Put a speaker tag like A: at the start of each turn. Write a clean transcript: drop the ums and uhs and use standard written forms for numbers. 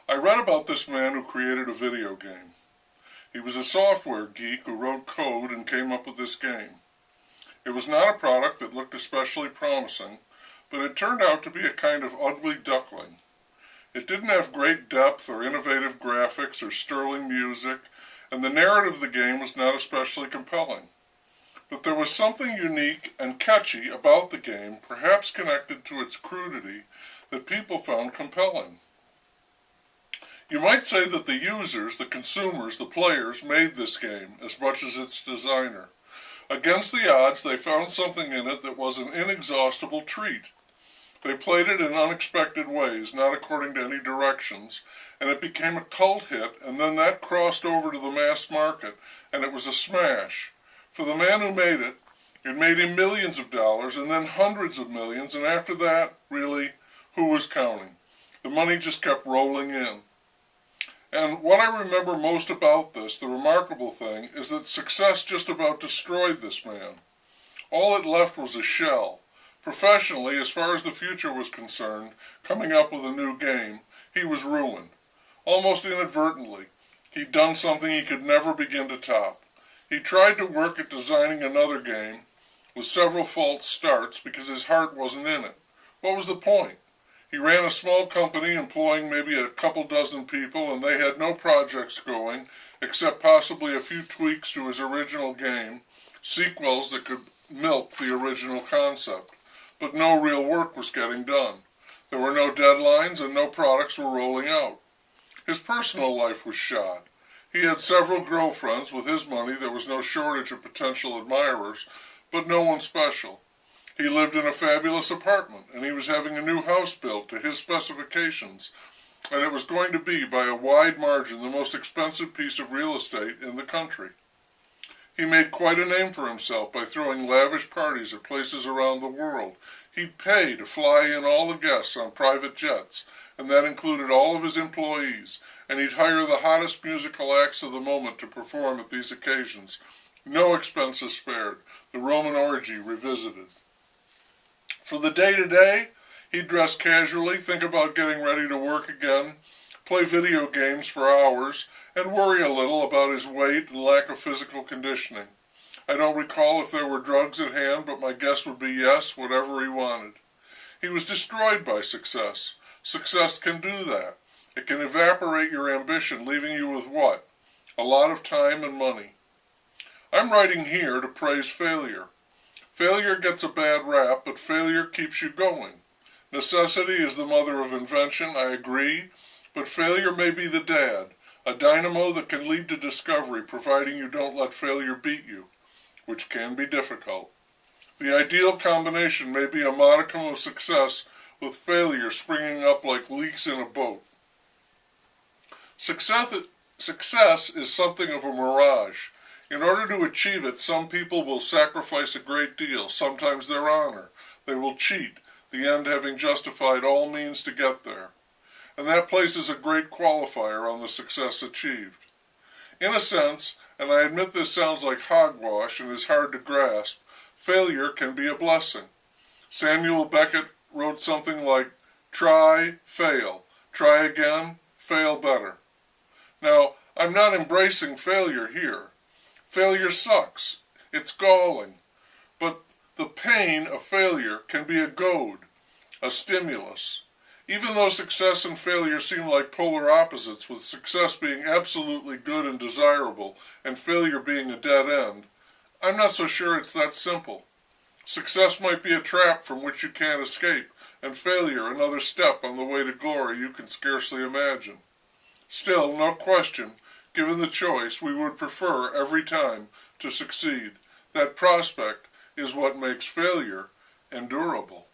A: I read about this man who created a video game. He was a software geek who wrote code and came up with this game. It was not a product that looked especially promising, but it turned out to be a kind of ugly duckling. It didn't have great depth or innovative graphics or sterling music, and the narrative of the game was not especially compelling. But there was something unique and catchy about the game, perhaps connected to its crudity, that people found compelling. You might say that the users, the consumers, the players made this game as much as its designer. Against the odds, they found something in it that was an inexhaustible treat. They played it in unexpected ways, not according to any directions, and it became a cult hit, and then that crossed over to the mass market, and it was a smash. For the man who made it, it made him millions of dollars, and then hundreds of millions, and after that, really, who was counting? The money just kept rolling in. And what I remember most about this, the remarkable thing, is that success just about destroyed this man. All it left was a shell. Professionally, as far as the future was concerned, coming up with a new game, he was ruined. Almost inadvertently, he'd done something he could never begin to top. He tried to work at designing another game with several false starts because his heart wasn't in it. What was the point? He ran a small company employing maybe a couple dozen people, and they had no projects going except possibly a few tweaks to his original game, sequels that could milk the original concept. But no real work was getting done. There were no deadlines and no products were rolling out. His personal life was shot. He had several girlfriends. With his money there was no shortage of potential admirers, but no one special. He lived in a fabulous apartment, and he was having a new house built to his specifications, and it was going to be, by a wide margin, the most expensive piece of real estate in the country. He made quite a name for himself by throwing lavish parties at places around the world. He'd pay to fly in all the guests on private jets, and that included all of his employees, and he'd hire the hottest musical acts of the moment to perform at these occasions. No expenses spared. The Roman orgy revisited. For the day-to-day, he'd dress casually, think about getting ready to work again, play video games for hours, and worry a little about his weight and lack of physical conditioning. I don't recall if there were drugs at hand, but my guess would be yes, whatever he wanted. He was destroyed by success. Success can do that. It can evaporate your ambition, leaving you with what? A lot of time and money. I'm writing here to praise failure. Failure gets a bad rap, but failure keeps you going. Necessity is the mother of invention, I agree, but failure may be the dad, a dynamo that can lead to discovery, providing you don't let failure beat you, which can be difficult. The ideal combination may be a modicum of success with failure springing up like leaks in a boat. Success is something of a mirage. In order to achieve it, some people will sacrifice a great deal, sometimes their honor. They will cheat, the end having justified all means to get there. And that places a great qualifier on the success achieved. In a sense, and I admit this sounds like hogwash and is hard to grasp, failure can be a blessing. Samuel Beckett wrote something like, try, fail, try again, fail better. Now, I'm not embracing failure here. Failure sucks. It's galling. But the pain of failure can be a goad, a stimulus. Even though success and failure seem like polar opposites, with success being absolutely good and desirable and failure being a dead end, I'm not so sure it's that simple. Success might be a trap from which you can't escape, and failure another step on the way to glory you can scarcely imagine. Still, no question, given the choice, we would prefer every time to succeed. That prospect is what makes failure endurable.